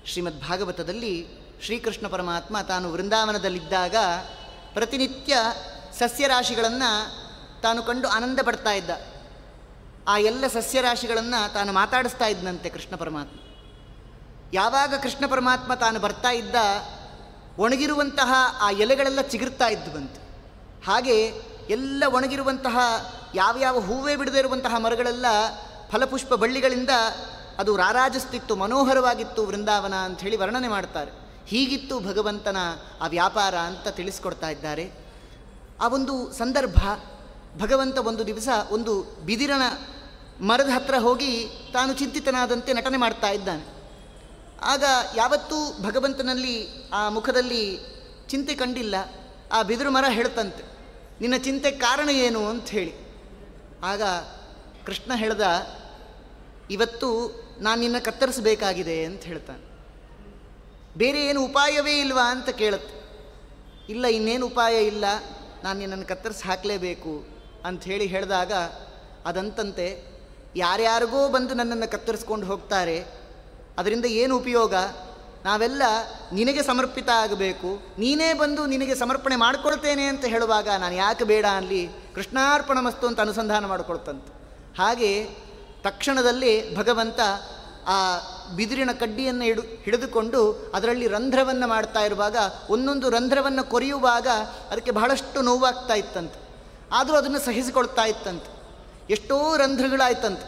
ಶ್ರೀಮದ್ ಭಾಗವತದಲ್ಲಿ ಶ್ರೀಕೃಷ್ಣ ಪರಮಾತ್ಮ ತಾನು ವೃಂದಾವನದಲ್ಲಿದ್ದಾಗ ಪ್ರತಿನಿತ್ಯ ಸಸ್ಯರಾಶಿಗಳನ್ನು ತಾನು ಕಂಡು ಆನಂದ ಪಡ್ತಾ ಇದ್ದ. ಆ ಎಲ್ಲ ಸಸ್ಯರಾಶಿಗಳನ್ನು ತಾನು ಮಾತಾಡಿಸ್ತಾ ಇದ್ದಂತೆ ಕೃಷ್ಣ ಪರಮಾತ್ಮ. ಯಾವಾಗ ಕೃಷ್ಣ ಪರಮಾತ್ಮ ತಾನು ಬರ್ತಾ ಇದ್ದ, ಒಣಗಿರುವಂತಹ ಆ ಎಲೆಗಳೆಲ್ಲ ಚಿಗುರ್ತಾ ಇದ್ದುವಂತೆ. ಹಾಗೆ ಎಲ್ಲ ಒಣಗಿರುವಂತಹ ಯಾವ್ಯಾವ ಹೂವೇ ಬಿಡದೇ ಇರುವಂತಹ ಮರಗಳೆಲ್ಲ ಫಲಪುಷ್ಪ ಬಳ್ಳಿಗಳಿಂದ ಅದು ರಾರಾಜಿಸ್ತಿತ್ತು, ಮನೋಹರವಾಗಿತ್ತು ವೃಂದಾವನ ಅಂಥೇಳಿ ವರ್ಣನೆ ಮಾಡ್ತಾರೆ. ಹೀಗಿತ್ತು ಭಗವಂತನ ಆ ವ್ಯಾಪಾರ ಅಂತ ತಿಳಿಸ್ಕೊಡ್ತಾ ಇದ್ದಾರೆ. ಆ ಒಂದು ಸಂದರ್ಭ, ಭಗವಂತ ಒಂದು ದಿವಸ ಒಂದು ಬಿದಿರನ ಮರದ ಹತ್ರ ಹೋಗಿ ತಾನು ಚಿಂತಿತನಾದಂತೆ ನಟನೆ ಮಾಡ್ತಾ ಇದ್ದಾನೆ. ಆಗ ಯಾವತ್ತೂ ಭಗವಂತನಲ್ಲಿ ಆ ಮುಖದಲ್ಲಿ ಚಿಂತೆ ಕಂಡಿಲ್ಲ. ಆ ಬಿದಿರು ಮರ ಹೇಳ್ತಂತೆ, ನಿನ್ನ ಚಿಂತೆ ಕಾರಣ ಏನು ಅಂತ ಹೇಳಿ. ಆಗ ಕೃಷ್ಣ ಹೇಳ್ದ, ಇವತ್ತು ನಾನು ನಿನ್ನ ಕತ್ತರಿಸಬೇಕಾಗಿದೆ ಅಂತ ಹೇಳ್ತಾನೆ. ಬೇರೆ ಏನು ಉಪಾಯವೇ ಇಲ್ವಾ ಅಂತ ಕೇಳುತ್ತೆ. ಇಲ್ಲ, ಇನ್ನೇನು ಉಪಾಯ ಇಲ್ಲ, ನಾನು ನಿನ್ನನ್ನು ಕತ್ತರಿಸಿ ಹಾಕಲೇಬೇಕು ಅಂಥೇಳಿ ಹೇಳಿದಾಗ ಅದಂತಂತೆ, ಯಾರ್ಯಾರಿಗೋ ಬಂದು ನನ್ನನ್ನು ಕತ್ತರಿಸ್ಕೊಂಡು ಹೋಗ್ತಾರೆ, ಅದರಿಂದ ಏನು ಉಪಯೋಗ? ನಾವೆಲ್ಲ ನಿನಗೆ ಸಮರ್ಪಿತ ಆಗಬೇಕು, ನೀನೇ ಬಂದು ನಿನಗೆ ಸಮರ್ಪಣೆ ಮಾಡಿಕೊಳ್ತೇನೆ ಅಂತ ಹೇಳುವಾಗ ನಾನು ಯಾಕೆ ಬೇಡ ಅಲ್ಲಿ, ಕೃಷ್ಣಾರ್ಪಣ ಮಸ್ತು ಅಂತ ಅನುಸಂಧಾನ ಮಾಡಿಕೊಳ್ತಂತೆ. ಹಾಗೆ ತಕ್ಷಣದಲ್ಲಿ ಭಗವಂತ ಆ ಬಿದಿರಿನ ಕಡ್ಡಿಯನ್ನು ಹಿಡಿದುಕೊಂಡು ಅದರಲ್ಲಿ ರಂಧ್ರವನ್ನು ಮಾಡ್ತಾ ಇರುವಾಗ, ಒಂದೊಂದು ರಂಧ್ರವನ್ನು ಕೊರೆಯುವಾಗ ಅದಕ್ಕೆ ಬಹಳಷ್ಟು ನೋವಾಗ್ತಾ ಇತ್ತಂತೆ. ಆದರೂ ಅದನ್ನು ಸಹಿಸಿಕೊಳ್ತಾ ಇತ್ತಂತೆ. ಎಷ್ಟೋ ರಂಧ್ರಗಳಾಯ್ತಂತೆ.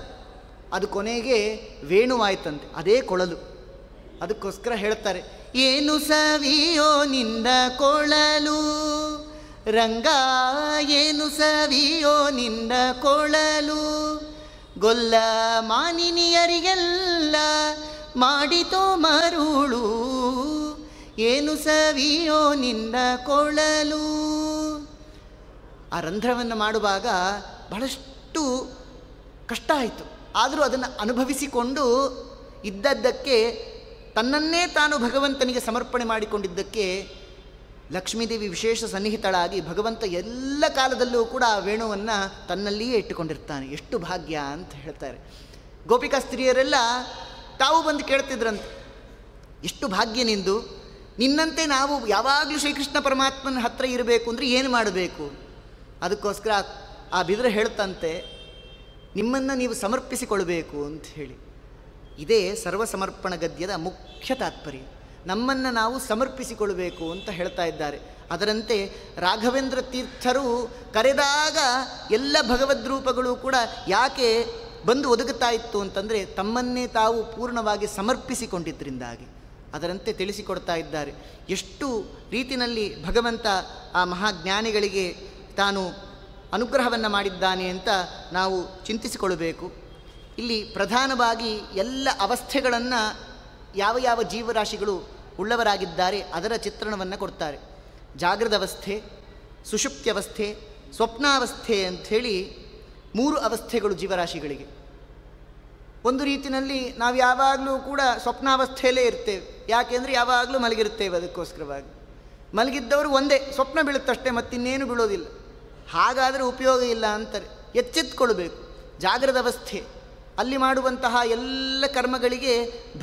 ಅದು ಕೊನೆಗೆ ವೇಣುವಾಯ್ತಂತೆ, ಅದೇ ಕೊಳಲು. ಅದಕ್ಕೋಸ್ಕರ ಹೇಳ್ತಾರೆ, ಏನು ಸವಿಯೋ ನಿಂದ ಕೊಳಲು ರಂಗ, ಏನು ಸವಿಯೋ ನಿಂದ ಕೊಳಲು, ಗೊಲ್ಲ ಮಾನಿನಿಯರಿಗೆಲ್ಲ ಮಾಡಿತೋ ಮರುಳು, ಏನು ಸವಿಯೋ ನಿಂದ ಕೊಳಲು. ಆ ರಂಧ್ರವನ್ನು ಮಾಡುವಾಗ ಬಹಳಷ್ಟು ಕಷ್ಟ ಆಯಿತು. ಆದರೂ ಅದನ್ನು ಅನುಭವಿಸಿಕೊಂಡು ಇದ್ದದ್ದಕ್ಕೆ, ತನ್ನನ್ನೇ ತಾನು ಭಗವಂತನಿಗೆ ಸಮರ್ಪಣೆ ಮಾಡಿಕೊಂಡಿದ್ದಕ್ಕೆ ಲಕ್ಷ್ಮೀದೇವಿ ವಿಶೇಷ ಸನ್ನಿಹಿತಳಾಗಿ ಭಗವಂತ ಎಲ್ಲ ಕಾಲದಲ್ಲೂ ಕೂಡ ಆ ವೇಣುವನ್ನು ತನ್ನಲ್ಲಿಯೇ ಇಟ್ಟುಕೊಂಡಿರ್ತಾನೆ. ಎಷ್ಟು ಭಾಗ್ಯ ಅಂತ ಹೇಳ್ತಾರೆ. ಗೋಪಿಕಾ ಸ್ತ್ರೀಯರೆಲ್ಲ ತಾವು ಬಂದು ಕೇಳ್ತಿದ್ರಂತೆ, ಎಷ್ಟು ಭಾಗ್ಯ ನಿಂದು, ನಿನ್ನಂತೆ ನಾವು ಯಾವಾಗಲೂ ಶ್ರೀಕೃಷ್ಣ ಪರಮಾತ್ಮನ ಹತ್ರ ಇರಬೇಕು ಅಂದರೆ ಏನು ಮಾಡಬೇಕು? ಅದಕ್ಕೋಸ್ಕರ ಆ ಬಿದಿರು ಹೇಳ್ತಂತೆ, ನಿಮ್ಮನ್ನು ನೀವು ಸಮರ್ಪಿಸಿಕೊಳ್ಬೇಕು ಅಂತ ಹೇಳಿ. ಇದೇ ಸರ್ವಸಮರ್ಪಣ ಗದ್ಯದ ಮುಖ್ಯ ತಾತ್ಪರ್ಯ. ನಮ್ಮನ್ನು ನಾವು ಸಮರ್ಪಿಸಿಕೊಳ್ಬೇಕು ಅಂತ ಹೇಳ್ತಾ ಇದ್ದಾರೆ. ಅದರಂತೆ ರಾಘವೇಂದ್ರ ತೀರ್ಥರು ಕರೆದಾಗ ಎಲ್ಲ ಭಗವದ್ರೂಪಗಳು ಕೂಡ ಯಾಕೆ ಬಂದು ಒದಗುತ್ತಾ ಇತ್ತು ಅಂತಂದರೆ, ತಮ್ಮನ್ನೇ ತಾವು ಪೂರ್ಣವಾಗಿ ಸಮರ್ಪಿಸಿಕೊಂಡಿದ್ದರಿಂದಾಗಿ. ಅದರಂತೆ ತಿಳಿಸಿಕೊಡ್ತಾ ಇದ್ದಾರೆ. ಎಷ್ಟು ರೀತಿಯಲ್ಲಿ ಭಗವಂತ ಆ ಮಹಾಜ್ಞಾನಿಗಳಿಗೆ ತಾನು ಅನುಗ್ರಹವನ್ನು ಮಾಡಿದ್ದಾನೆ ಅಂತ ನಾವು ಚಿಂತಿಸಿಕೊಳ್ಳಬೇಕು. ಇಲ್ಲಿ ಪ್ರಧಾನವಾಗಿ ಎಲ್ಲ ಅವಸ್ಥೆಗಳನ್ನು ಯಾವ ಯಾವ ಜೀವರಾಶಿಗಳು ಉಳ್ಳವರಾಗಿದ್ದಾರೆ ಅದರ ಚಿತ್ರಣವನ್ನು ಕೊಡ್ತಾರೆ. ಜಾಗೃತ ಅವಸ್ಥೆ, ಸುಷುಪ್ತ್ಯವಸ್ಥೆ, ಸ್ವಪ್ನಾವಸ್ಥೆ ಅಂಥೇಳಿ 3 ಅವಸ್ಥೆಗಳು ಜೀವರಾಶಿಗಳಿಗೆ. ಒಂದು ರೀತಿಯಲ್ಲಿ ನಾವು ಯಾವಾಗಲೂ ಕೂಡ ಸ್ವಪ್ನಾವಸ್ಥೆಯಲ್ಲೇ ಇರ್ತೇವೆ. ಯಾಕೆಂದರೆ ಯಾವಾಗಲೂ ಮಲಗಿರ್ತೇವೆ. ಅದಕ್ಕೋಸ್ಕರವಾಗಿ ಮಲಗಿದ್ದವರು ಒಂದೇ ಸ್ವಪ್ನ ಬೀಳುತ್ತಷ್ಟೇ, ಮತ್ತಿನ್ನೇನು ಬೀಳೋದಿಲ್ಲ. ಹಾಗಾದರೆ ಉಪಯೋಗ ಇಲ್ಲ ಅಂತಾರೆ. ಎಚ್ಚೆತ್ತುಕೊಳ್ಬೇಕು. ಜಾಗೃತ ಅವಸ್ಥೆ ಅಲ್ಲಿ ಮಾಡುವಂತಹ ಎಲ್ಲ ಕರ್ಮಗಳಿಗೆ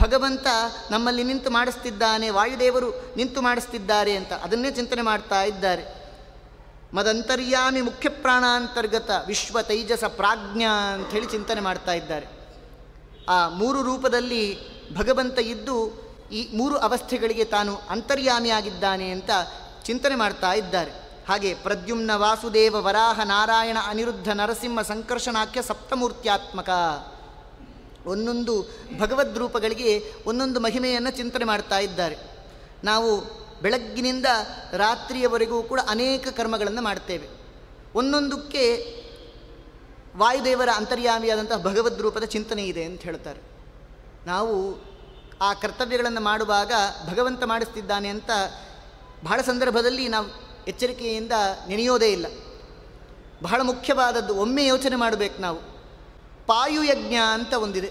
ಭಗವಂತ ನಮ್ಮಲ್ಲಿ ನಿಂತು ಮಾಡಿಸ್ತಿದ್ದಾನೆ, ವಾಯುದೇವರು ನಿಂತು ಮಾಡಿಸ್ತಿದ್ದಾರೆ ಅಂತ ಅದನ್ನೇ ಚಿಂತನೆ ಮಾಡ್ತಾ ಇದ್ದಾರೆ. ಮದಂತರ್ಯಾಮಿ ಮುಖ್ಯ ಪ್ರಾಣಾಂತರ್ಗತ ವಿಶ್ವ ತೈಜಸ ಪ್ರಾಜ್ಞಾ ಅಂಥೇಳಿ ಚಿಂತನೆ ಮಾಡ್ತಾ ಇದ್ದಾರೆ. ಆ 3 ರೂಪದಲ್ಲಿ ಭಗವಂತ ಇದ್ದು ಈ 3 ಅವಸ್ಥೆಗಳಿಗೆ ತಾನು ಅಂತರ್ಯಾಮಿಯಾಗಿದ್ದಾನೆ ಅಂತ ಚಿಂತನೆ ಮಾಡ್ತಾ ಇದ್ದಾರೆ. ಹಾಗೆ ಪ್ರದ್ಯುಮ್ನ ವಾಸುದೇವ ವರಾಹ ನಾರಾಯಣ ಅನಿರುದ್ಧ ನರಸಿಂಹ ಸಂಕರ್ಷಣಾಖ್ಯ ಸಪ್ತಮೂರ್ತ್ಯಾತ್ಮಕ, ಒಂದೊಂದು ಭಗವದ್ರೂಪಗಳಿಗೆ ಒಂದೊಂದು ಮಹಿಮೆಯನ್ನು ಚಿಂತನೆ ಮಾಡ್ತಾ ಇದ್ದಾರೆ. ನಾವು ಬೆಳಗ್ಗಿನಿಂದ ರಾತ್ರಿಯವರೆಗೂ ಕೂಡ ಅನೇಕ ಕರ್ಮಗಳನ್ನು ಮಾಡ್ತೇವೆ. ಒಂದೊಂದಕ್ಕೆ ವಾಯುದೇವರ ಅಂತರ್ಯಾಮಿಯಾದಂತಹ ಭಗವದ್ರೂಪದ ಚಿಂತನೆ ಇದೆ ಅಂತ ಹೇಳ್ತಾರೆ. ನಾವು ಆ ಕರ್ತವ್ಯಗಳನ್ನು ಮಾಡುವಾಗ ಭಗವಂತ ಮಾಡಿಸ್ತಿದ್ದಾನೆ ಅಂತ ಬಹಳ ಸಂದರ್ಭದಲ್ಲಿ ನಾವು ಎಚ್ಚರಿಕೆಯಿಂದ ನೆನೆಯೋದೇ ಇಲ್ಲ. ಬಹಳ ಮುಖ್ಯವಾದದ್ದು ಒಮ್ಮೆ ಯೋಚನೆ ಮಾಡಬೇಕು ನಾವು. ಪಾಯುಯಜ್ಞ ಅಂತ ಒಂದಿದೆ.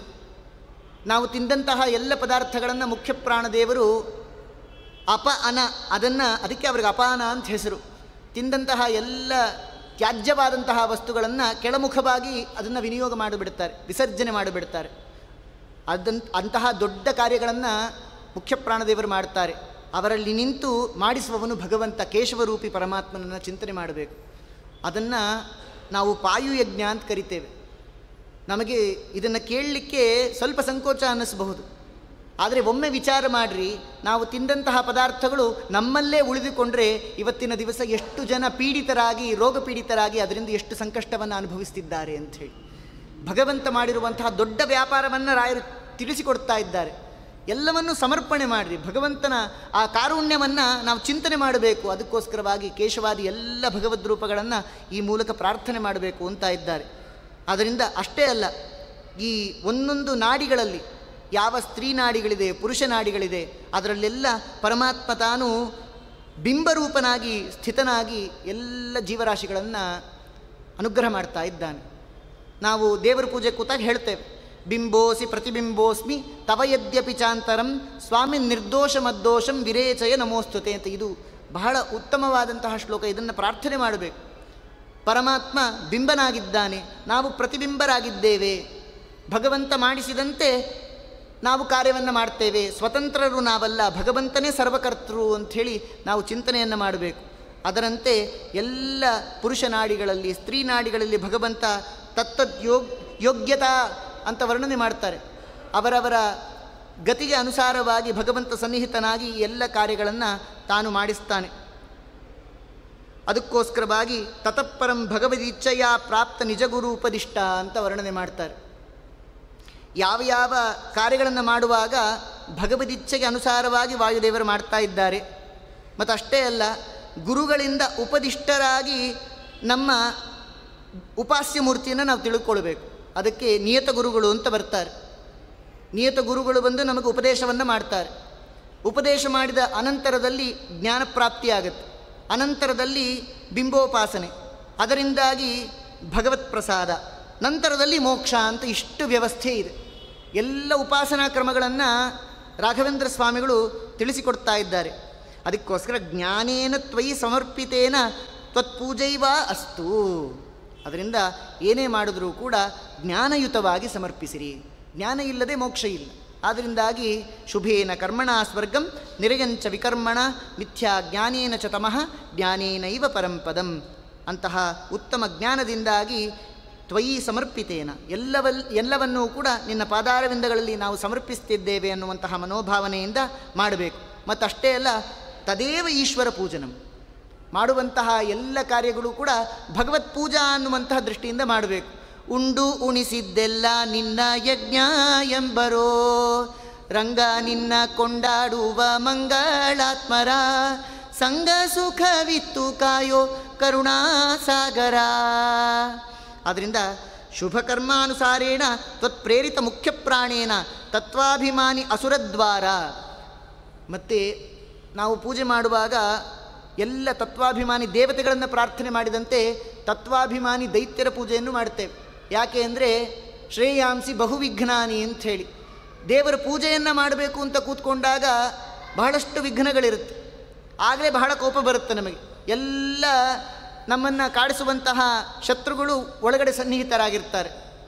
ನಾವು ತಿಂದಂತಹ ಎಲ್ಲ ಪದಾರ್ಥಗಳನ್ನು ಮುಖ್ಯ ಪ್ರಾಣದೇವರು ಅದಕ್ಕೆ ಅವ್ರಿಗೆ ಅಪಾನ ಅಂತ ಹೆಸರು. ತಿಂದಂತಹ ಎಲ್ಲ ತ್ಯಾಜ್ಯವಾದಂತಹ ವಸ್ತುಗಳನ್ನು ಕೆಳಮುಖವಾಗಿ ಅದನ್ನು ವಿನಿಯೋಗ ಮಾಡಿಬಿಡ್ತಾರೆ, ವಿಸರ್ಜನೆ ಮಾಡಿಬಿಡ್ತಾರೆ. ಅಂತಹ ದೊಡ್ಡ ಕಾರ್ಯಗಳನ್ನು ಮುಖ್ಯ ಪ್ರಾಣದೇವರು ಮಾಡ್ತಾರೆ. ಅವರಲ್ಲಿ ನಿಂತು ಮಾಡಿಸುವವನು ಭಗವಂತ ಕೇಶವರೂಪಿ ಪರಮಾತ್ಮನನ್ನು ಚಿಂತನೆ ಮಾಡಬೇಕು. ಅದನ್ನು ನಾವು ಪಾಯುಯಜ್ಞ ಅಂತ ಕರಿತೇವೆ. ನಮಗೆ ಇದನ್ನು ಕೇಳಲಿಕ್ಕೆ ಸ್ವಲ್ಪ ಸಂಕೋಚ ಅನ್ನಿಸಬಹುದು. ಆದರೆ ಒಮ್ಮೆ ವಿಚಾರ ಮಾಡಿರಿ, ನಾವು ತಿಂದಂತಹ ಪದಾರ್ಥಗಳು ನಮ್ಮಲ್ಲೇ ಉಳಿದುಕೊಂಡ್ರೆ ಇವತ್ತಿನ ದಿವಸ ಎಷ್ಟು ಜನ ಪೀಡಿತರಾಗಿ, ರೋಗ ಪೀಡಿತರಾಗಿ ಅದರಿಂದ ಎಷ್ಟು ಸಂಕಷ್ಟವನ್ನು ಅನುಭವಿಸ್ತಿದ್ದಾರೆ ಅಂಥೇಳಿ. ಭಗವಂತ ಮಾಡಿರುವಂತಹ ದೊಡ್ಡ ವ್ಯಾಪಾರವನ್ನು ರಾಯರು ತಿಳಿಸಿಕೊಡ್ತಾ ಇದ್ದಾರೆ. ಎಲ್ಲವನ್ನೂ ಸಮರ್ಪಣೆ ಮಾಡಿರಿ. ಭಗವಂತನ ಆ ಕಾರುಣ್ಯವನ್ನು ನಾವು ಚಿಂತನೆ ಮಾಡಬೇಕು. ಅದಕ್ಕೋಸ್ಕರವಾಗಿ ಕೇಶವಾದಿ ಎಲ್ಲ ಭಗವದ್ ರೂಪಗಳನ್ನು ಈ ಮೂಲಕ ಪ್ರಾರ್ಥನೆ ಮಾಡಬೇಕು ಅಂತ ಇದ್ದಾರೆ. ಆದ್ದರಿಂದ ಅಷ್ಟೇ ಅಲ್ಲ, ಈ ಒಂದೊಂದು ನಾಡಿಗಳಲ್ಲಿ ಯಾವ ಸ್ತ್ರೀ ನಾಡಿಗಳಿದೆ, ಪುರುಷ ನಾಡಿಗಳಿದೆ, ಅದರಲ್ಲೆಲ್ಲ ಪರಮಾತ್ಮ ತಾನು ಬಿಂಬರೂಪನಾಗಿ ಸ್ಥಿತನಾಗಿ ಎಲ್ಲ ಜೀವರಾಶಿಗಳನ್ನು ಅನುಗ್ರಹ ಮಾಡ್ತಾ ಇದ್ದಾನೆ. ನಾವು ದೇವರ ಪೂಜೆ ಕೂತಾಗ ಹೇಳ್ತೇವೆ, ಬಿಂಬೋಸಿ ಪ್ರತಿಬಿಂಬೋಸ್ಮಿ ತವ ಯದ್ಯಪಿ ಚಾಂತರಂ ಸ್ವಾಮಿ ನಿರ್ದೋಷ ಮದ್ದೋಷಂ ವಿರೇಚಯ ನಮೋಸ್ತುತೆ ಅಂತ. ಇದು ಬಹಳ ಉತ್ತಮವಾದಂತಹ ಶ್ಲೋಕ. ಇದನ್ನು ಪ್ರಾರ್ಥನೆ ಮಾಡಬೇಕು. ಪರಮಾತ್ಮ ಬಿಂಬನಾಗಿದ್ದಾನೆ, ನಾವು ಪ್ರತಿಬಿಂಬರಾಗಿದ್ದೇವೆ. ಭಗವಂತ ಮಾಡಿಸಿದಂತೆ ನಾವು ಕಾರ್ಯವನ್ನು ಮಾಡ್ತೇವೆ. ಸ್ವತಂತ್ರರು ನಾವಲ್ಲ, ಭಗವಂತನೇ ಸರ್ವಕರ್ತೃ ಅಂಥೇಳಿ ನಾವು ಚಿಂತನೆಯನ್ನು ಮಾಡಬೇಕು. ಅದರಂತೆ ಎಲ್ಲ ಪುರುಷ ನಾಡಿಗಳಲ್ಲಿ, ಸ್ತ್ರೀ ನಾಡಿಗಳಲ್ಲಿ ಭಗವಂತ ಯೋಗ್ಯತಾ ಅಂತ ವರ್ಣನೆ ಮಾಡ್ತಾರೆ. ಅವರವರ ಗತಿಗೆ ಅನುಸಾರವಾಗಿ ಭಗವಂತ ಸನ್ನಿಹಿತನಾಗಿ ಎಲ್ಲ ಕಾರ್ಯಗಳನ್ನು ತಾನು ಮಾಡಿಸ್ತಾನೆ. ಅದಕ್ಕೋಸ್ಕರವಾಗಿ ತತಃಪರಂ ಭಗವದಿಚ್ಛೆಯ ಪ್ರಾಪ್ತ ನಿಜಗುರು ಉಪದಿಷ್ಟ ಅಂತ ವರ್ಣನೆ ಮಾಡ್ತಾರೆ. ಯಾವ ಯಾವ ಕಾರ್ಯಗಳನ್ನು ಮಾಡುವಾಗ ಭಗವದಿಚ್ಛೆಗೆ ಅನುಸಾರವಾಗಿ ವಾಯುದೇವರು ಮಾಡ್ತಾ ಇದ್ದಾರೆ. ಮತ್ತು ಅಷ್ಟೇ ಅಲ್ಲ, ಗುರುಗಳಿಂದ ಉಪದಿಷ್ಟರಾಗಿ ನಮ್ಮ ಉಪಾಸ್ಯ ಮೂರ್ತಿಯನ್ನು ನಾವು ತಿಳ್ಕೊಳ್ಬೇಕು. ಅದಕ್ಕೆ ನಿಯತ ಗುರುಗಳು ಅಂತ ಬರ್ತಾರೆ. ನಿಯತ ಗುರುಗಳು ಬಂದು ನಮಗೆ ಉಪದೇಶವನ್ನು ಮಾಡ್ತಾರೆ. ಉಪದೇಶ ಮಾಡಿದ ಅನಂತರದಲ್ಲಿ ಜ್ಞಾನ ಪ್ರಾಪ್ತಿಯಾಗುತ್ತೆ. ಅನಂತರದಲ್ಲಿ ಬಿಂಬೋಪಾಸನೆ, ಅದರಿಂದಾಗಿ ಭಗವತ್ ಪ್ರಸಾದ, ನಂತರದಲ್ಲಿ ಮೋಕ್ಷ ಅಂತ ಇಷ್ಟು ವ್ಯವಸ್ಥೆ ಇದೆ. ಎಲ್ಲ ಉಪಾಸನಾ ಕ್ರಮಗಳನ್ನು ರಾಘವೇಂದ್ರ ಸ್ವಾಮಿಗಳು ತಿಳಿಸಿಕೊಡ್ತಾ ಇದ್ದಾರೆ. ಅದಕ್ಕೋಸ್ಕರ ಜ್ಞಾನೇನ ತ್ವಯಿ ಸಮರ್ಪಿತೇನ ತ್ವತ್ಪೂಜೈವ ಅಸ್ತು. ಅದರಿಂದ ಏನೇ ಮಾಡಿದ್ರೂ ಕೂಡ ಜ್ಞಾನಯುತವಾಗಿ ಸಮರ್ಪಿಸಿರಿ. ಜ್ಞಾನ ಇಲ್ಲದೆ ಮೋಕ್ಷ ಇಲ್ಲ. ಆದ್ದರಿಂದಾಗಿ ಶುಭೇನ ಕರ್ಮಣ ಸ್ವರ್ಗಂ ನಿರಯಂಚ ವಿಕರ್ಮಣ ಮಿಥ್ಯಾ ಜ್ಞಾನೇನ ಚ ತಮಃ ಜ್ಞಾನೇನೈವ ಪರಂಪದಂ. ಅಂತಹ ಉತ್ತಮ ಜ್ಞಾನದಿಂದಾಗಿ ತ್ವಯಿ ಸಮರ್ಪಿತೇನ, ಎಲ್ಲವನ್ನೂ ಕೂಡ ನಿನ್ನ ಪಾದಾರವಿಂದಗಳಲ್ಲಿ ನಾವು ಸಮರ್ಪಿಸ್ತಿದ್ದೇವೆ ಅನ್ನುವಂತಹ ಮನೋಭಾವನೆಯಿಂದ ಮಾಡಬೇಕು. ಮತ್ತಷ್ಟೇ ಅಲ್ಲ, ತದೇವ ಈಶ್ವರ ಪೂಜನಂ. ಮಾಡುವಂತಹ ಎಲ್ಲ ಕಾರ್ಯಗಳು ಕೂಡ ಭಗವತ್ ಪೂಜಾ ಅನ್ನುವಂತಹ ದೃಷ್ಟಿಯಿಂದ ಮಾಡಬೇಕು. ಉಂಡು ಉಣಿಸಿದ್ದೆಲ್ಲ ನಿನ್ನ ಯಜ್ಞ ಎಂಬರೋ ರಂಗ, ನಿನ್ನ ಕೊಂಡಾಡುವ ಮಂಗಳಾತ್ಮರ ಸಂಗ ಸುಖವಿತ್ತು ಕಾಯೋ ಕರುಣಾಸಾಗರ. ಆದ್ದರಿಂದ ಶುಭಕರ್ಮಾನುಸಾರೇಣ ತ್ವತ್ಪ್ರೇರಿತ ಮುಖ್ಯ ಪ್ರಾಣೇನ ತತ್ವಾಭಿಮಾನಿ ಅಸುರದ್ವಾರ. ಮತ್ತು ನಾವು ಪೂಜೆ ಮಾಡುವಾಗ ಎಲ್ಲ ತತ್ವಾಭಿಮಾನಿ ದೇವತೆಗಳನ್ನು ಪ್ರಾರ್ಥನೆ ಮಾಡಿದಂತೆ ತತ್ವಾಭಿಮಾನಿ ದೈತ್ಯರ ಪೂಜೆಯನ್ನು ಮಾಡ್ತೇವೆ. ಯಾಕೆ ಅಂದರೆ ಶ್ರೇಯಾಂಸಿ ಬಹುವಿಘ್ನಾನಿ ಅಂಥೇಳಿ. ದೇವರ ಪೂಜೆಯನ್ನು ಮಾಡಬೇಕು ಅಂತ ಕೂತ್ಕೊಂಡಾಗ ಬಹಳಷ್ಟು ವಿಘ್ನಗಳಿರುತ್ತೆ. ಆಗಲೇ ಬಹಳ ಕೋಪ ಬರುತ್ತೆ ನಮಗೆ. ಎಲ್ಲ ನಮ್ಮನ್ನು ಕಾಡಿಸುವಂತಹ ಶತ್ರುಗಳು ಒಳಗಡೆ ಸನ್ನಿಹಿತರಾಗಿರ್ತಾರೆ.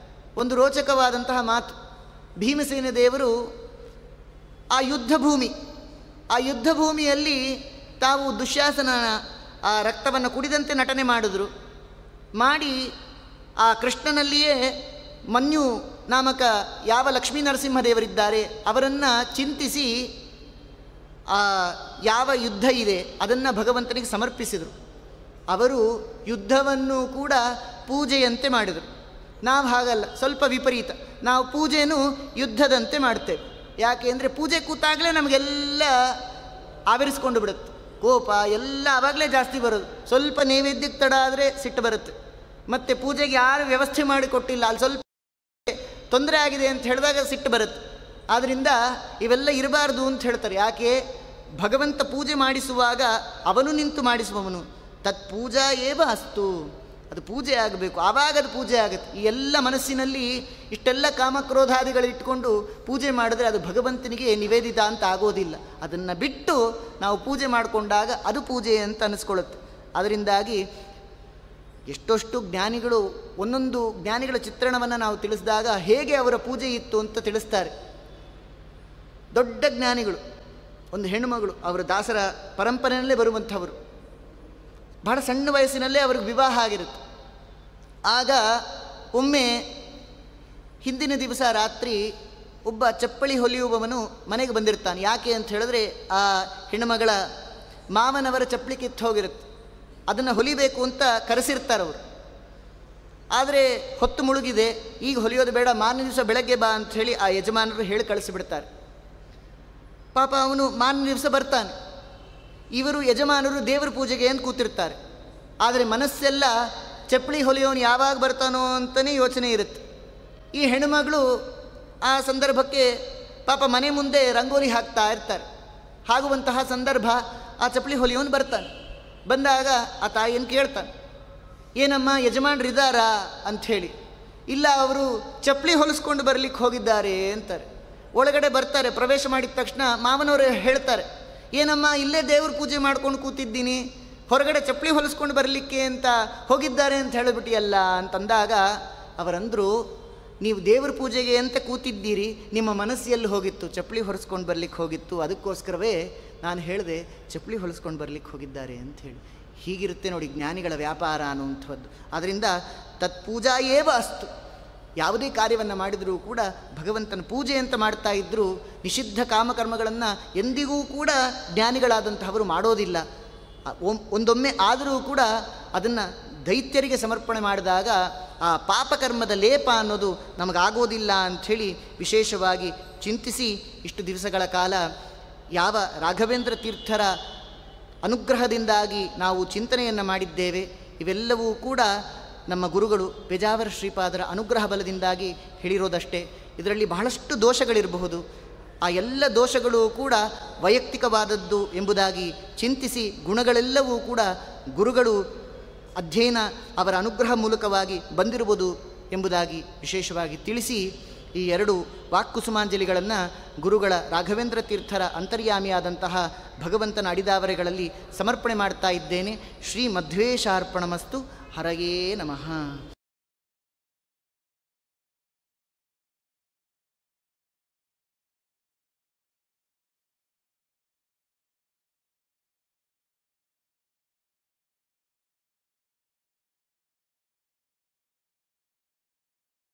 ಒಂದು ರೋಚಕವಾದಂತಹ ಮಾತು, ಭೀಮಸೇನ ದೇವರು ಆ ಯುದ್ಧ ಭೂಮಿಯಲ್ಲಿ ತಾವು ದುಶ್ಯಾಸನನ ಆ ರಕ್ತವನ್ನು ಕುಡಿದಂತೆ ನಟನೆ ಮಾಡಿದ್ರು. ಮಾಡಿ ಆ ಕೃಷ್ಣನಲ್ಲಿಯೇ ಮನ್ಯು ನಾಮಕ ಯಾವ ಲಕ್ಷ್ಮೀ ನರಸಿಂಹದೇವರಿದ್ದಾರೆ ಅವರನ್ನು ಚಿಂತಿಸಿ ಆ ಯಾವ ಯುದ್ಧ ಇದೆ ಅದನ್ನು ಭಗವಂತನಿಗೆ ಸಮರ್ಪಿಸಿದರು. ಅವರು ಯುದ್ಧವನ್ನು ಕೂಡ ಪೂಜೆಯಂತೆ ಮಾಡಿದರು. ನಾವು ಹಾಗಲ್ಲ, ಸ್ವಲ್ಪ ವಿಪರೀತ. ನಾವು ಪೂಜೆನೂ ಯುದ್ಧದಂತೆ ಮಾಡ್ತೇವೆ. ಯಾಕೆ ಅಂದರೆ ಪೂಜೆ ಕೂತಾಗಲೇ ನಮಗೆಲ್ಲ ಆವರಿಸ್ಕೊಂಡು ಬಿಡುತ್ತೆ. ಕೋಪ ಎಲ್ಲ ಆವಾಗಲೇ ಜಾಸ್ತಿ ಬರೋದು. ಸ್ವಲ್ಪ ನೈವೇದ್ಯಕ್ಕೆ ತಡ ಆದರೆ ಸಿಟ್ಟು ಬರುತ್ತೆ. ಮತ್ತು ಪೂಜೆಗೆ ಯಾರು ವ್ಯವಸ್ಥೆ ಮಾಡಿಕೊಟ್ಟಿಲ್ಲ, ಅಲ್ಲಿ ಸ್ವಲ್ಪ ತೊಂದರೆ ಆಗಿದೆ ಅಂತ ಹೇಳಿದಾಗ ಸಿಟ್ಟು ಬರುತ್ತೆ. ಆದ್ದರಿಂದ ಇವೆಲ್ಲ ಇರಬಾರ್ದು ಅಂತ ಹೇಳ್ತಾರೆ. ಯಾಕೆ? ಭಗವಂತ ಪೂಜೆ ಮಾಡಿಸುವಾಗ ಅವನು ನಿಂತು ಮಾಡಿಸುವವನು. ತತ್ ಪೂಜಾ ಏವ ಅಸ್ತು, ಅದು ಪೂಜೆ ಆಗಬೇಕು, ಆವಾಗ ಅದು ಪೂಜೆ ಆಗುತ್ತೆ. ಈ ಎಲ್ಲ ಮನಸ್ಸಿನಲ್ಲಿ ಇಷ್ಟೆಲ್ಲ ಕಾಮಕ್ರೋಧಾದಿಗಳಿಟ್ಕೊಂಡು ಪೂಜೆ ಮಾಡಿದ್ರೆ ಅದು ಭಗವಂತನಿಗೆ ನಿವೇದಿತ ಅಂತ ಆಗೋದಿಲ್ಲ. ಅದನ್ನು ಬಿಟ್ಟು ನಾವು ಪೂಜೆ ಮಾಡಿಕೊಂಡಾಗ ಅದು ಪೂಜೆ ಅಂತ ಅನ್ನಿಸ್ಕೊಳ್ಳುತ್ತೆ. ಅದರಿಂದಾಗಿ ಎಷ್ಟೊಷ್ಟು ಜ್ಞಾನಿಗಳು, ಒಂದೊಂದು ಜ್ಞಾನಿಗಳ ಚಿತ್ರಣವನ್ನು ನಾವು ತಿಳಿಸಿದಾಗ ಹೇಗೆ ಅವರ ಪೂಜೆ ಇತ್ತು ಅಂತ ತಿಳಿಸ್ತಾರೆ. ದೊಡ್ಡ ಜ್ಞಾನಿಗಳು ಒಂದು ಹೆಣ್ಣುಮಗಳು, ಅವರು ದಾಸರ ಪರಂಪರೆಯಲ್ಲೇ ಬರುವಂಥವರು. ಬಹಳ ಸಣ್ಣ ವಯಸ್ಸಿನಲ್ಲೇ ಅವ್ರಿಗೆ ವಿವಾಹ ಆಗಿರುತ್ತೆ. ಆಗ ಒಮ್ಮೆ ಹಿಂದಿನ ದಿವಸ ರಾತ್ರಿ ಒಬ್ಬ ಚಪ್ಪಳಿ ಹೊಲಿಯುವವನು ಮನೆಗೆ ಬಂದಿರ್ತಾನೆ. ಯಾಕೆ ಅಂತ ಹೇಳಿದ್ರೆ ಆ ಹೆಣ್ಣುಮಗಳ ಮಾವನವರ ಚಪ್ಪಲಿ ಕಿತ್ತು ಹೋಗಿರುತ್ತೆ, ಅದನ್ನು ಹೊಲಿಬೇಕು ಅಂತ ಕರೆಸಿರ್ತಾರವರು. ಆದರೆ ಹೊತ್ತು ಮುಳುಗಿದೆ, ಈಗ ಹೊಲಿಯೋದು ಬೇಡ, ಮಾರನೇ ದಿವಸ ಬೆಳಗ್ಗೆ ಬಾ ಅಂಥೇಳಿ ಆ ಯಜಮಾನರು ಹೇಳಿ ಕಳಿಸಿಬಿಡ್ತಾರೆ. ಪಾಪ ಅವನು ಮಾರನೇ ದಿವಸ ಬರ್ತಾನೆ. ಇವರು ಯಜಮಾನರು ದೇವರ ಪೂಜೆಗೆ ಅಂತ ಕೂತಿರ್ತಾರೆ. ಆದರೆ ಮನಸ್ಸೆಲ್ಲ ಚಪ್ಪಲಿ ಹೊಲಿಯೋನು ಯಾವಾಗ ಬರ್ತಾನೋ ಅಂತಲೇ ಯೋಚನೆ ಇರುತ್ತೆ. ಈ ಹೆಣ್ಣುಮಗಳು ಆ ಸಂದರ್ಭಕ್ಕೆ ಪಾಪ ಮನೆ ಮುಂದೆ ರಂಗೋಲಿ ಹಾಕ್ತಾ ಇರ್ತಾರೆ. ಆಗುವಂತಹ ಸಂದರ್ಭ ಆ ಚಪ್ಪಲಿ ಹೊಲಿಯೋನು ಬರ್ತಾನೆ. ಬಂದಾಗ ಆ ತಾಯಿಯನ್ನು ಕೇಳ್ತಾನೆ, ಏನಮ್ಮ ಯಜಮಾನ್ರು ಇದ್ದಾರಾ ಅಂಥೇಳಿ. ಇಲ್ಲ, ಅವರು ಚಪ್ಪಲಿ ಹೊಲಿಸ್ಕೊಂಡು ಬರಲಿಕ್ಕೆ ಹೋಗಿದ್ದಾರೆ ಅಂತಾರೆ. ಒಳಗಡೆ ಬರ್ತಾರೆ. ಪ್ರವೇಶ ಮಾಡಿದ ತಕ್ಷಣ ಮಾವನವರು ಹೇಳ್ತಾರೆ, ಏನಮ್ಮ ಇಲ್ಲೇ ದೇವ್ರ ಪೂಜೆ ಮಾಡ್ಕೊಂಡು ಕೂತಿದ್ದೀನಿ, ಹೊರಗಡೆ ಚಪ್ಪಲಿ ಹೊಲಿಸ್ಕೊಂಡು ಬರಲಿಕ್ಕೆ ಅಂತ ಹೋಗಿದ್ದಾರೆ ಅಂತ ಹೇಳಿಬಿಟ್ಟಿಯಲ್ಲ ಅಂತಂದಾಗ ಅವರಂದರು, ನೀವು ದೇವ್ರ ಪೂಜೆಗೆ ಅಂತ ಕೂತಿದ್ದೀರಿ, ನಿಮ್ಮ ಮನಸ್ಸಲ್ಲಿ ಹೋಗಿತ್ತು ಚಪ್ಪಲಿ ಹೊಲಿಸ್ಕೊಂಡು ಬರಲಿಕ್ಕೆ ಹೋಗಿತ್ತು, ಅದಕ್ಕೋಸ್ಕರವೇ ನಾನು ಹೇಳಿದೆ ಚಪ್ಪಲಿ ಹೊಲಿಸ್ಕೊಂಡು ಬರಲಿಕ್ಕೆ ಹೋಗಿದ್ದಾರೆ ಅಂಥೇಳಿ. ಹೀಗಿರುತ್ತೆ ನೋಡಿ ಜ್ಞಾನಿಗಳ ವ್ಯಾಪಾರ ಅನ್ನುವಂಥದ್ದು. ಆದ್ದರಿಂದ ತತ್ಪೂಜಾ ಏವ ಅಸ್ತು. ಯಾವುದೇ ಕಾರ್ಯವನ್ನು ಮಾಡಿದರೂ ಕೂಡ ಭಗವಂತನ ಪೂಜೆ ಅಂತ ಮಾಡ್ತಾ ಇದ್ದರೂ ನಿಷಿದ್ಧ ಕಾಮಕರ್ಮಗಳನ್ನು ಎಂದಿಗೂ ಕೂಡ ಜ್ಞಾನಿಗಳಾದಂತಹವರು ಮಾಡೋದಿಲ್ಲ. ಒಂದೊಮ್ಮೆ ಆದರೂ ಕೂಡ ಅದನ್ನು ದೈತ್ಯರಿಗೆ ಸಮರ್ಪಣೆ ಮಾಡಿದಾಗ ಆ ಪಾಪಕರ್ಮದ ಲೇಪ ಅನ್ನೋದು ನಮಗಾಗೋದಿಲ್ಲ ಅಂಥೇಳಿ ವಿಶೇಷವಾಗಿ ಚಿಂತಿಸಿ ಇಷ್ಟು ದಿವಸಗಳ ಕಾಲ ಯಾವ ರಾಘವೇಂದ್ರ ತೀರ್ಥರ ಅನುಗ್ರಹದಿಂದಾಗಿ ನಾವು ಚಿಂತನೆಯನ್ನು ಮಾಡಿದ್ದೇವೆ, ಇವೆಲ್ಲವೂ ಕೂಡ ನಮ್ಮ ಗುರುಗಳು ಪೇಜಾವರ ಶ್ರೀಪಾದರ ಅನುಗ್ರಹ ಬಲದಿಂದಾಗಿ ಹೇಳಿರೋದಷ್ಟೇ. ಇದರಲ್ಲಿ ಬಹಳಷ್ಟು ದೋಷಗಳಿರಬಹುದು. ಆ ಎಲ್ಲ ದೋಷಗಳು ಕೂಡ ವೈಯಕ್ತಿಕವಾದದ್ದು ಎಂಬುದಾಗಿ ಚಿಂತಿಸಿ ಗುಣಗಳೆಲ್ಲವೂ ಕೂಡ ಗುರುಗಳು ಅಧ್ಯಯನ ಅವರ ಅನುಗ್ರಹ ಮೂಲಕವಾಗಿ ಬಂದಿರುವುದು ಎಂಬುದಾಗಿ ವಿಶೇಷವಾಗಿ ತಿಳಿಸಿ ಈ ಎರಡು ವಾಕ್ಕುಸುಮಾಂಜಲಿಗಳನ್ನು ಗುರುಗಳ ರಾಘವೇಂದ್ರ ತೀರ್ಥರ ಅಂತರ್ಯಾಮಿಯಾದಂತಹ ಭಗವಂತನ ಅಡಿದಾವರೆಗಳಲ್ಲಿ ಸಮರ್ಪಣೆ ಮಾಡ್ತಾ ಇದ್ದೇನೆ. ಶ್ರೀ ಮಧ್ವೇಶಾರ್ಪಣಮಸ್ತು. ಹರಯೇ ನಮಃ.